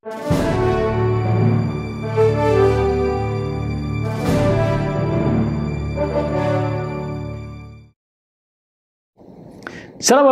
Shalom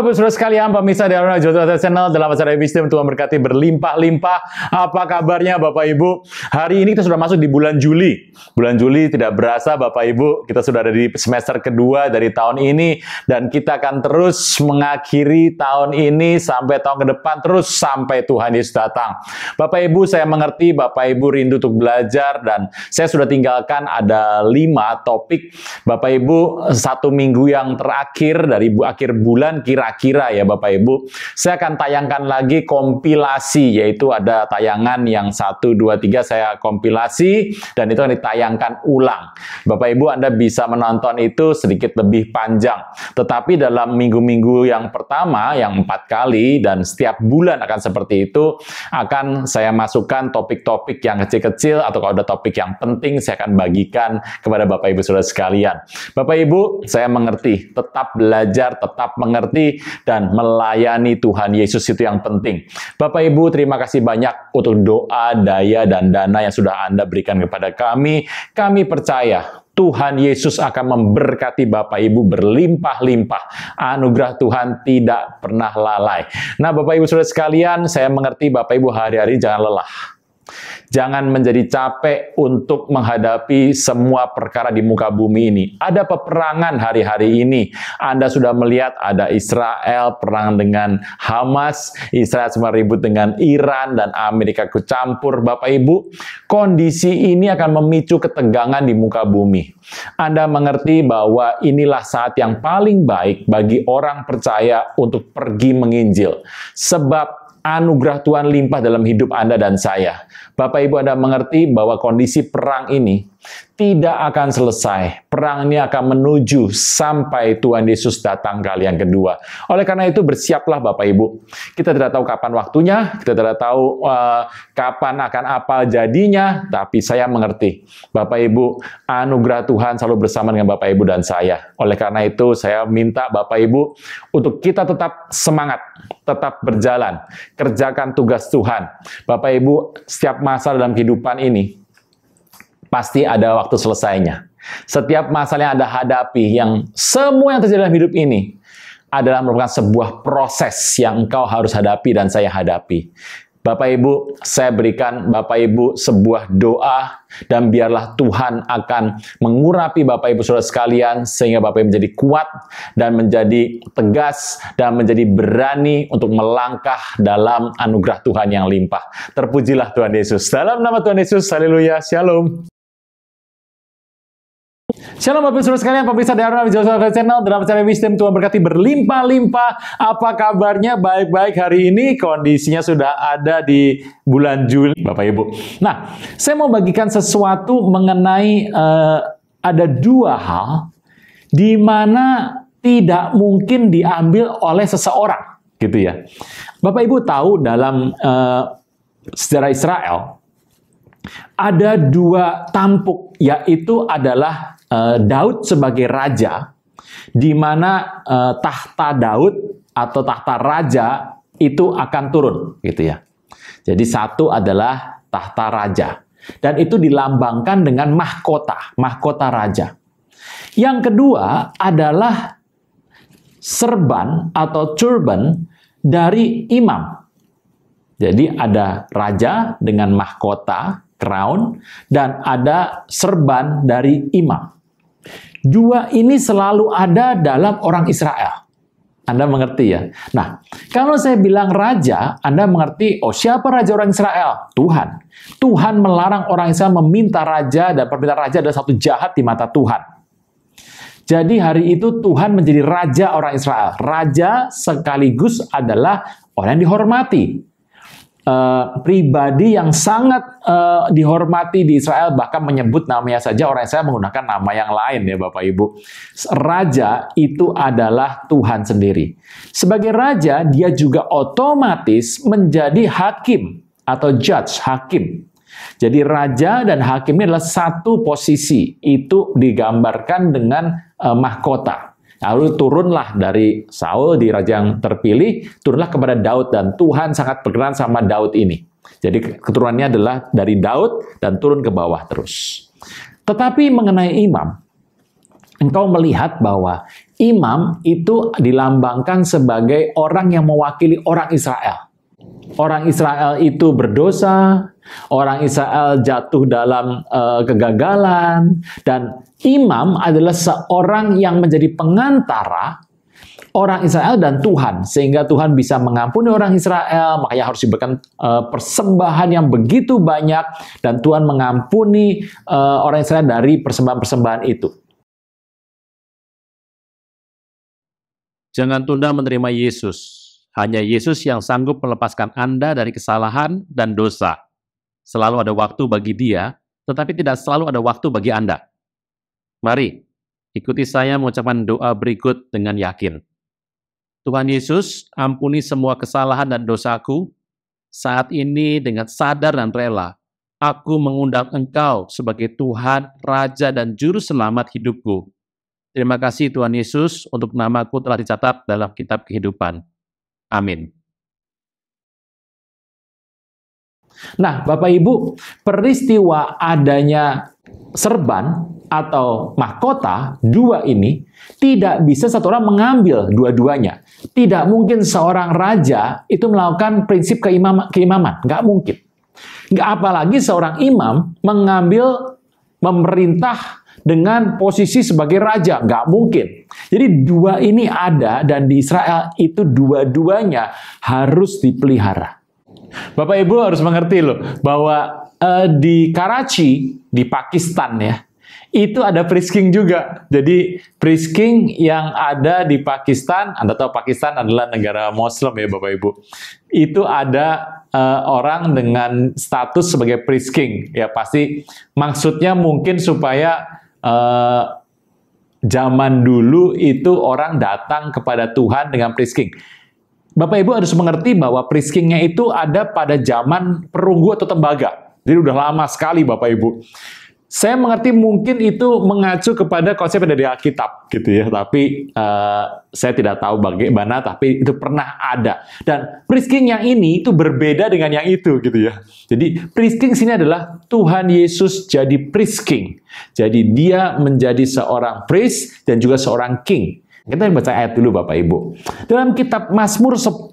Bapak Saudara sekalian, pemirsa dari Aruna Joshua Channel dalam acara Wisdom. Tuhan berkati berlimpah-limpah. Apa kabarnya Bapak Ibu? Hari ini kita sudah masuk di bulan Juli. Bulan Juli tidak berasa Bapak Ibu, kita sudah ada di semester kedua dari tahun ini, dan kita akan terus mengakhiri tahun ini sampai tahun ke depan, terus sampai Tuhan Yesus datang. Bapak Ibu, saya mengerti Bapak Ibu rindu untuk belajar, dan saya sudah tinggalkan ada 5 topik. Bapak Ibu, 1 minggu yang terakhir dari akhir bulan kira-kira ya Bapak Ibu, saya akan tayangkan lagi kompilasi, yaitu ada tayangan yang 1, 2, 3 saya kompilasi, dan itu akan ditayangkan ulang. Bapak Ibu, Anda bisa menonton itu sedikit lebih panjang. Tetapi dalam minggu-minggu yang pertama, yang 4 kali, dan setiap bulan akan seperti itu, akan saya masukkan topik-topik yang kecil-kecil, atau kalau ada topik yang penting, saya akan bagikan kepada Bapak Ibu Saudara sekalian. Bapak Ibu, saya mengerti, tetap belajar, tetap mengerti, dan melayani Tuhan Yesus itu yang penting. Bapak Ibu, terima kasih banyak untuk doa, daya, dan dana yang sudah Anda berikan kepada kami. Kami percaya Tuhan Yesus akan memberkati Bapak Ibu berlimpah-limpah. Anugerah Tuhan tidak pernah lalai. Nah, Bapak Ibu Saudara sekalian, saya mengerti Bapak Ibu hari-hari jangan lelah. Jangan menjadi capek untuk menghadapi semua perkara di muka bumi ini. Ada peperangan hari-hari ini. Anda sudah melihat ada Israel perang dengan Hamas, Israel semua ribut dengan Iran, dan Amerika ikut campur. Bapak Ibu, kondisi ini akan memicu ketegangan di muka bumi. Anda mengerti bahwa inilah saat yang paling baik bagi orang percaya untuk pergi menginjil. Sebab anugerah Tuhan limpah dalam hidup Anda dan saya. Bapak Ibu, Anda mengerti bahwa kondisi perang ini tidak akan selesai. Perang ini akan menuju sampai Tuhan Yesus datang kali yang kedua. Oleh karena itu, bersiaplah Bapak Ibu. Kita tidak tahu kapan waktunya, kita tidak tahu kapan akan apa jadinya, tapi saya mengerti. Bapak Ibu, anugerah Tuhan selalu bersama dengan Bapak Ibu dan saya. Oleh karena itu, saya minta Bapak Ibu untuk kita tetap semangat, tetap berjalan, kerjakan tugas Tuhan. Bapak Ibu, setiap masa dalam kehidupan ini, pasti ada waktu selesainya. Setiap masalah yang Anda hadapi, yang semua yang terjadi dalam hidup ini, adalah merupakan sebuah proses yang engkau harus hadapi dan saya hadapi. Bapak Ibu, saya berikan Bapak Ibu sebuah doa, dan biarlah Tuhan akan mengurapi Bapak Ibu Saudara sekalian, sehingga Bapak Ibu menjadi kuat, dan menjadi tegas, dan menjadi berani untuk melangkah dalam anugerah Tuhan yang limpah. Terpujilah Tuhan Yesus. Dalam nama Tuhan Yesus, haleluya, shalom. Shalom Bapak Saudara sekalian, pemirsa dari Aruna Joshua Channel dalam acara Wisdom. Tuhan berkati berlimpah-limpah. Apa kabarnya? Baik-baik hari ini. Kondisinya sudah ada di bulan Juli, Bapak Ibu. Nah, saya mau bagikan sesuatu mengenai ada 2 hal di mana tidak mungkin diambil oleh seseorang, gitu ya. Bapak Ibu tahu dalam sejarah Israel ada 2 tampuk, yaitu adalah Daud sebagai raja, di mana tahta Daud atau tahta raja itu akan turun, gitu ya. Jadi satu adalah tahta raja, dan itu dilambangkan dengan mahkota raja. Yang kedua adalah serban atau turban dari imam. Jadi ada raja dengan mahkota, crown, dan ada serban dari imam. 2 ini selalu ada dalam orang Israel. Anda mengerti ya? Nah, kalau saya bilang raja, Anda mengerti, oh siapa raja orang Israel? Tuhan. Tuhan melarang orang Israel meminta raja, dan permintaan raja adalah satu jahat di mata Tuhan. Jadi hari itu Tuhan menjadi raja orang Israel. Raja sekaligus adalah orang yang dihormati. Pribadi yang sangat dihormati di Israel, bahkan menyebut namanya saja orang Israel menggunakan nama yang lain ya Bapak Ibu. Raja itu adalah Tuhan sendiri. Sebagai raja, dia juga otomatis menjadi hakim atau judge, hakim. Jadi raja dan hakim ini adalah satu posisi, itu digambarkan dengan mahkota. Lalu turunlah dari Saul, di raja yang terpilih, turunlah kepada Daud, dan Tuhan sangat berkenan sama Daud ini. Jadi keturunannya adalah dari Daud dan turun ke bawah terus. Tetapi mengenai imam, engkau melihat bahwa imam itu dilambangkan sebagai orang yang mewakili orang Israel. Orang Israel itu berdosa, orang Israel jatuh dalam kegagalan, dan imam adalah seorang yang menjadi pengantara orang Israel dan Tuhan, sehingga Tuhan bisa mengampuni orang Israel, makanya harus diberikan persembahan yang begitu banyak, dan Tuhan mengampuni orang Israel dari persembahan-persembahan itu. Jangan tunda menerima Yesus. Hanya Yesus yang sanggup melepaskan Anda dari kesalahan dan dosa. Selalu ada waktu bagi Dia, tetapi tidak selalu ada waktu bagi Anda. Mari, ikuti saya mengucapkan doa berikut dengan yakin. Tuhan Yesus, ampuni semua kesalahan dan dosaku. Saat ini dengan sadar dan rela, aku mengundang Engkau sebagai Tuhan, Raja, dan Juru Selamat hidupku. Terima kasih Tuhan Yesus untuk namaku telah dicatat dalam kitab kehidupan. Amin. Nah, Bapak Ibu, peristiwa adanya serban atau mahkota dua ini tidak bisa satu orang mengambil dua-duanya. Tidak mungkin seorang raja itu melakukan prinsip keimaman. Nggak mungkin. Nggak, apalagi seorang imam mengambil memerintah dengan posisi sebagai raja. Nggak mungkin. Jadi dua ini ada, dan di Israel itu dua-duanya harus dipelihara. Bapak Ibu harus mengerti loh, bahwa di Karachi, di Pakistan ya, itu ada Priest King juga. Jadi Priest King yang ada di Pakistan, Anda tahu Pakistan adalah negara Muslim ya Bapak Ibu. Itu ada orang dengan status sebagai Priest King. Ya pasti maksudnya mungkin supaya zaman dulu itu orang datang kepada Tuhan dengan Priest King. Bapak Ibu harus mengerti bahwa Priest King-nya itu ada pada zaman perunggu atau tembaga. Jadi udah lama sekali Bapak Ibu. Saya mengerti mungkin itu mengacu kepada konsep dari Alkitab gitu ya, tapi saya tidak tahu bagaimana, tapi itu pernah ada. Dan Priest King yang ini itu berbeda dengan yang itu gitu ya. Jadi Priest King sini adalah Tuhan Yesus jadi Priest King. Jadi dia menjadi seorang priest dan juga seorang king. Kita baca ayat dulu Bapak Ibu. Dalam kitab Mazmur 110,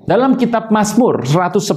dalam kitab Mazmur 110,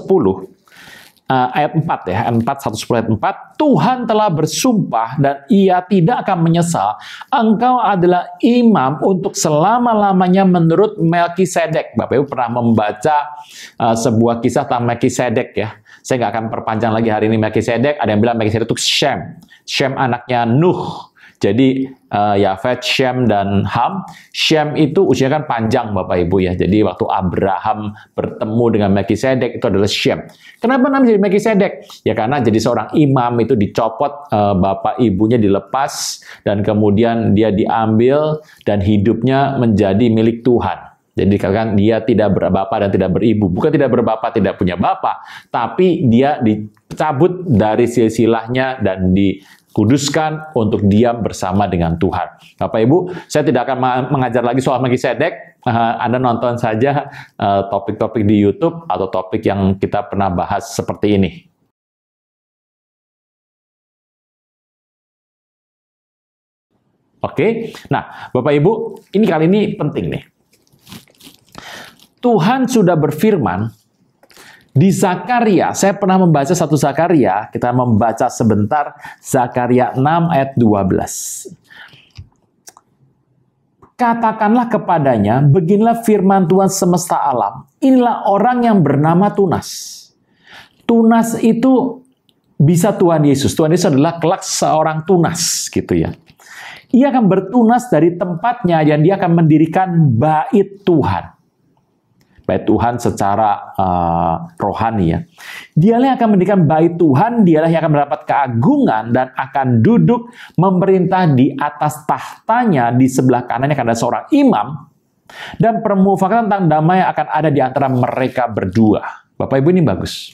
ayat 4 ya, 110 ayat 4, Tuhan telah bersumpah dan ia tidak akan menyesal. Engkau adalah imam untuk selama-lamanya menurut Melkisedek. Bapak Ibu pernah membaca sebuah kisah tentang Melkisedek ya. Saya nggak akan perpanjang lagi hari ini Melkisedek. Ada yang bilang Melkisedek itu Shem. Shem anaknya Nuh. Jadi Yafet, Shem, dan Ham. Shem itu usianya kan panjang Bapak Ibu ya. Jadi waktu Abraham bertemu dengan Melkisedek itu adalah Shem. Kenapa namanya jadi Melkisedek? Ya karena jadi seorang imam itu dicopot, bapak ibunya dilepas, dan kemudian dia diambil dan hidupnya menjadi milik Tuhan. Jadi dikatakan dia tidak berbapak dan tidak beribu. Bukan tidak berbapak, tidak punya bapak, tapi dia dicabut dari silsilahnya dan dikuduskan untuk diam bersama dengan Tuhan. Bapak Ibu, saya tidak akan mengajar lagi soal Melkisedek. Anda nonton saja topik-topik di YouTube atau topik yang kita pernah bahas seperti ini. Oke, nah Bapak Ibu, ini kali ini penting nih. Tuhan sudah berfirman di Zakaria. Saya pernah membaca satu Zakaria, kita membaca sebentar Zakaria 6 ayat 12. Katakanlah kepadanya, beginilah firman Tuhan semesta alam. Inilah orang yang bernama Tunas. Tunas itu bisa Tuhan Yesus. Tuhan Yesus adalah kelak seorang tunas gitu ya. Ia akan bertunas dari tempatnya dan dia akan mendirikan bait Tuhan. Bait Tuhan secara rohani ya. Dialah yang akan mendirikan bait Tuhan, dialah yang akan mendapat keagungan dan akan duduk memerintah di atas tahtanya, di sebelah kanannya akan ada seorang imam, dan permufakatan tentang damai akan ada di antara mereka berdua. Bapak Ibu ini bagus.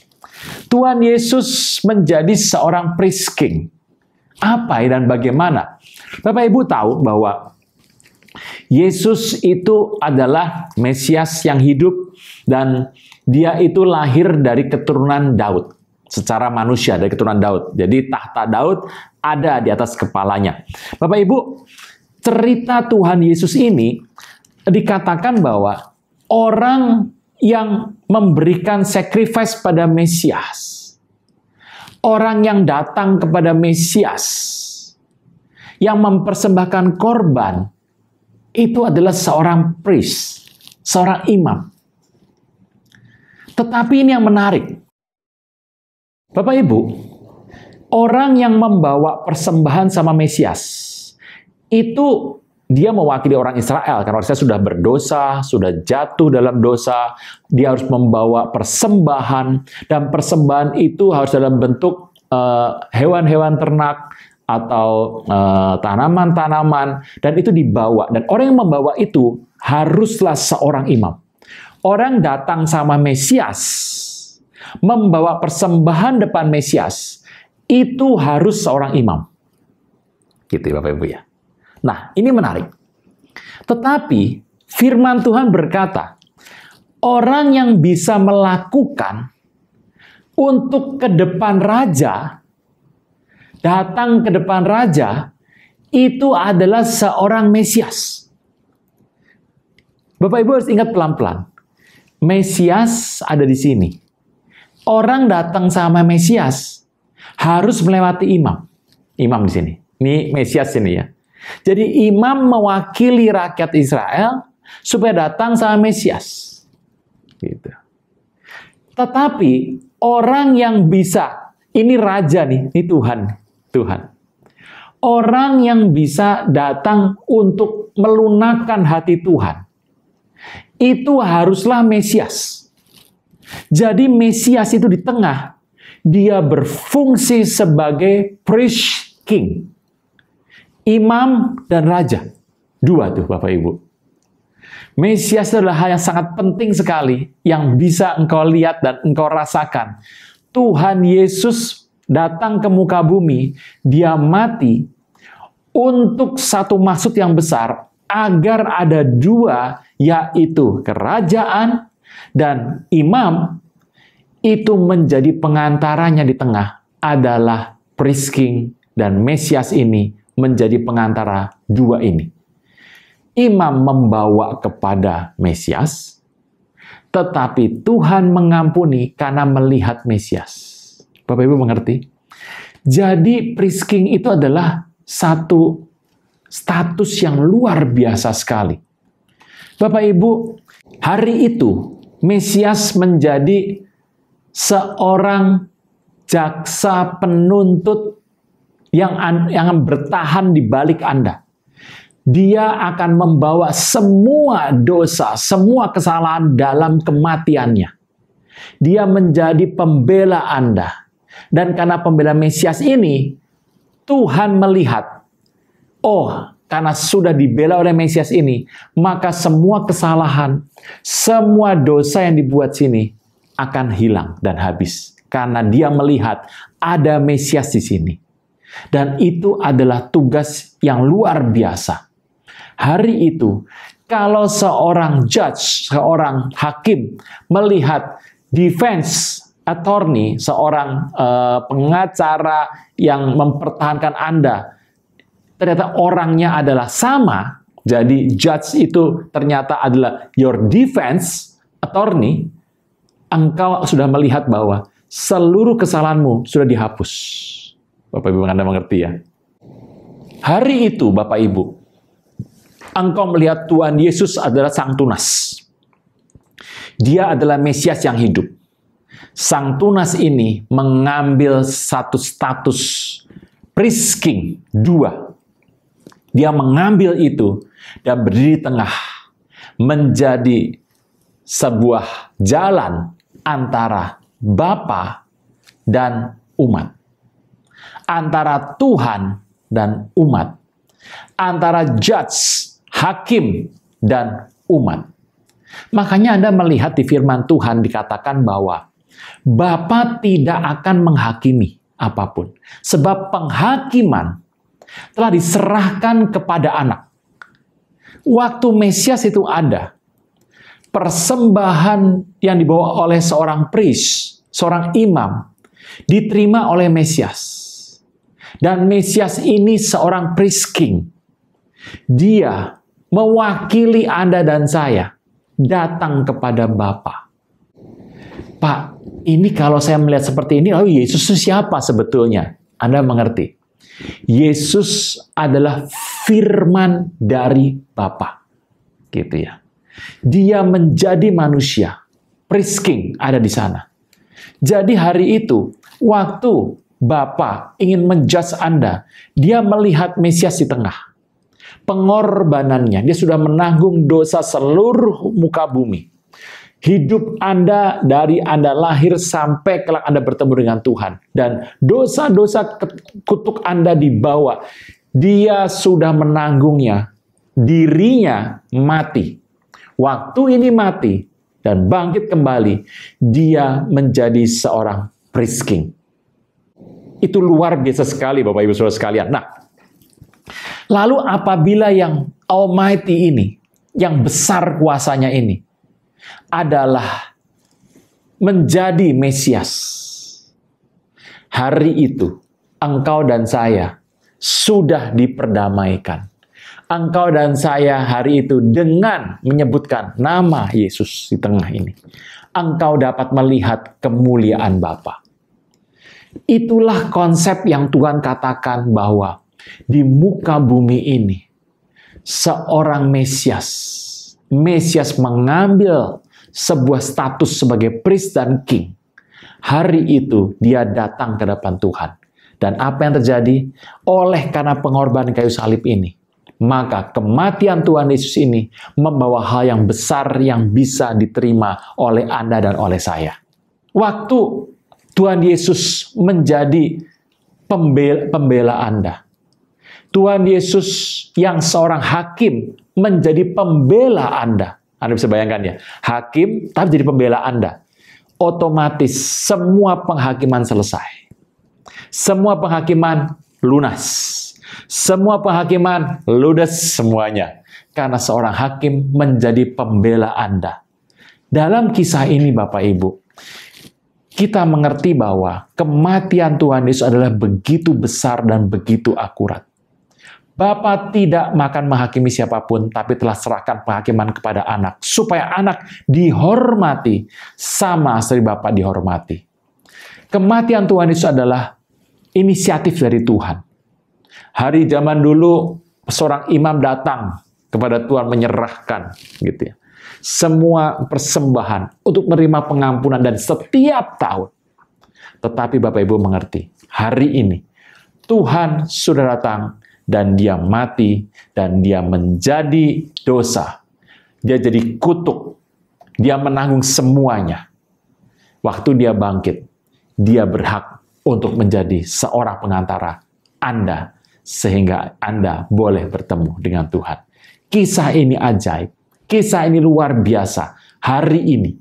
Tuhan Yesus menjadi seorang priest king. Apa dan bagaimana? Bapak Ibu tahu bahwa Yesus itu adalah Mesias yang hidup dan dia itu lahir dari keturunan Daud. Secara manusia dari keturunan Daud. Jadi tahta Daud ada di atas kepalanya. Bapak Ibu, cerita Tuhan Yesus ini dikatakan bahwa orang yang memberikan sacrifice pada Mesias, orang yang datang kepada Mesias, yang mempersembahkan korban, itu adalah seorang priest, seorang imam. Tetapi ini yang menarik. Bapak Ibu, orang yang membawa persembahan sama Mesias, itu dia mewakili orang Israel, karena orang Israel sudah berdosa, sudah jatuh dalam dosa, dia harus membawa persembahan, dan persembahan itu harus dalam bentuk hewan-hewan ternak, atau tanaman-tanaman, dan itu dibawa. Dan orang yang membawa itu haruslah seorang imam. Orang datang sama Mesias, membawa persembahan depan Mesias, itu harus seorang imam. Gitu ya Bapak Ibu ya. Nah, ini menarik. Tetapi firman Tuhan berkata, orang yang bisa melakukan untuk ke depan raja, datang ke depan raja, itu adalah seorang Mesias. Bapak Ibu harus ingat pelan-pelan. Mesias ada di sini. Orang datang sama Mesias harus melewati imam. Imam di sini. Ini Mesias ini ya. Jadi imam mewakili rakyat Israel supaya datang sama Mesias. Gitu. Tetapi orang yang bisa, ini raja nih, ini Tuhan. Orang yang bisa datang untuk melunakkan hati Tuhan, itu haruslah Mesias. Jadi Mesias itu di tengah, dia berfungsi sebagai priest king. Imam dan raja. Dua tuh Bapak Ibu. Mesias adalah hal yang sangat penting sekali yang bisa engkau lihat dan engkau rasakan. Tuhan Yesus datang ke muka bumi, dia mati untuk satu maksud yang besar, agar ada dua, yaitu kerajaan dan imam, itu menjadi pengantaranya di tengah, adalah priest king, dan Mesias ini menjadi pengantara dua ini. Imam membawa kepada Mesias, tetapi Tuhan mengampuni karena melihat Mesias. Bapak Ibu mengerti? Jadi priest king itu adalah satu status yang luar biasa sekali. Bapak Ibu, hari itu Mesias menjadi seorang jaksa penuntut yang bertahan di balik Anda. Dia akan membawa semua dosa, semua kesalahan dalam kematiannya. Dia menjadi pembela Anda. Dan karena pembela Mesias ini, Tuhan melihat, oh, karena sudah dibela oleh Mesias ini, maka semua kesalahan, semua dosa yang dibuat sini akan hilang dan habis. Karena dia melihat ada Mesias di sini. Dan itu adalah tugas yang luar biasa. Hari itu, kalau seorang judge, seorang hakim melihat defense attorney, seorang pengacara yang mempertahankan Anda, ternyata orangnya adalah sama, jadi judge itu ternyata adalah your defense attorney, engkau sudah melihat bahwa seluruh kesalahanmu sudah dihapus. Bapak Ibu Anda mengerti ya? Hari itu Bapak Ibu, engkau melihat Tuhan Yesus adalah Sang Tunas. Dia adalah Mesias yang hidup. Sang Tunas ini mengambil satu status priest king, dua. Dia mengambil itu dan berdiri di tengah, menjadi sebuah jalan antara Bapa dan umat. Antara Tuhan dan umat. Antara judge, hakim, dan umat. Makanya Anda melihat di firman Tuhan dikatakan bahwa Bapa tidak akan menghakimi. apapun. Sebab penghakiman telah diserahkan kepada anak. Waktu Mesias itu ada, persembahan yang dibawa oleh seorang priest, seorang imam, diterima oleh Mesias. Dan Mesias ini seorang priest king. Dia mewakili Anda dan saya datang kepada Bapa. Pak, ini kalau saya melihat seperti ini, lalu Yesus itu siapa sebetulnya? Anda mengerti. Yesus adalah firman dari Bapa. Gitu ya. Dia menjadi manusia. Priest king ada di sana. Jadi hari itu, waktu Bapa ingin menjudge Anda, dia melihat Mesias di tengah. Pengorbanannya, dia sudah menanggung dosa seluruh muka bumi. Hidup Anda dari Anda lahir sampai kelak Anda bertemu dengan Tuhan. Dan dosa-dosa kutuk Anda dibawa. Dia sudah menanggungnya. Dirinya mati. Waktu ini mati dan bangkit kembali, dia menjadi seorang priest king. Itu luar biasa sekali Bapak Ibu Saudara sekalian. Nah, lalu apabila yang Almighty ini, yang besar kuasanya ini, adalah menjadi Mesias. Hari itu, engkau dan saya sudah diperdamaikan. Engkau dan saya hari itu dengan menyebutkan nama Yesus di tengah ini, engkau dapat melihat kemuliaan Bapa. Itulah konsep yang Tuhan katakan bahwa di muka bumi ini, seorang Mesias mengambil sebuah status sebagai priest dan king. Hari itu dia datang ke depan Tuhan. Dan apa yang terjadi? Oleh karena pengorbanan kayu salib ini, maka kematian Tuhan Yesus ini membawa hal yang besar yang bisa diterima oleh Anda dan oleh saya. Waktu Tuhan Yesus menjadi pembela Anda. Tuhan Yesus yang seorang hakim menjadi pembela Anda. Anda bisa bayangkan ya, hakim tapi jadi pembela Anda. Otomatis semua penghakiman selesai. Semua penghakiman lunas. Semua penghakiman ludes semuanya. Karena seorang hakim menjadi pembela Anda. Dalam kisah ini Bapak Ibu, kita mengerti bahwa kematian Tuhan Yesus adalah begitu besar dan begitu akurat. Bapa tidak makan menghakimi siapapun, tapi telah serahkan penghakiman kepada anak, supaya anak dihormati sama seperti Bapa dihormati. Kematian Tuhan Yesus adalah inisiatif dari Tuhan. Hari zaman dulu, seorang imam datang kepada Tuhan menyerahkan, gitu ya, semua persembahan untuk menerima pengampunan dan setiap tahun. Tetapi Bapak Ibu mengerti, hari ini Tuhan sudah datang dan dia mati dan dia menjadi dosa. Dia jadi kutuk. Dia menanggung semuanya. Waktu dia bangkit, dia berhak untuk menjadi seorang pengantara Anda sehingga Anda boleh bertemu dengan Tuhan. Kisah ini ajaib. Kisah ini luar biasa. Hari ini,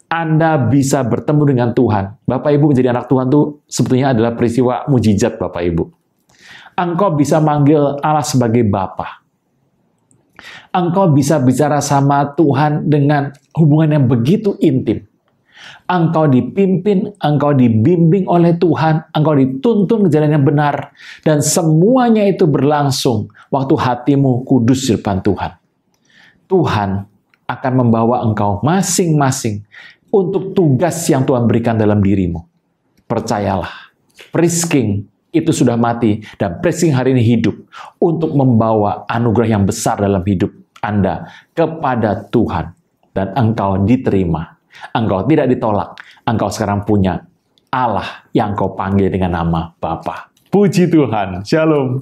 Anda bisa bertemu dengan Tuhan. Bapak Ibu menjadi anak Tuhan itu sebetulnya adalah peristiwa mujizat Bapak Ibu. Engkau bisa manggil Allah sebagai Bapa. Engkau bisa bicara sama Tuhan dengan hubungan yang begitu intim. Engkau dipimpin, engkau dibimbing oleh Tuhan, engkau dituntun ke jalan yang benar, dan semuanya itu berlangsung waktu hatimu kudus di depan Tuhan. Tuhan akan membawa engkau masing-masing untuk tugas yang Tuhan berikan dalam dirimu. Percayalah, priest king itu sudah mati, dan priest king hari ini hidup untuk membawa anugerah yang besar dalam hidup Anda kepada Tuhan. Dan engkau diterima. Engkau tidak ditolak. Engkau sekarang punya Allah yang kau panggil dengan nama Bapa. Puji Tuhan. Shalom.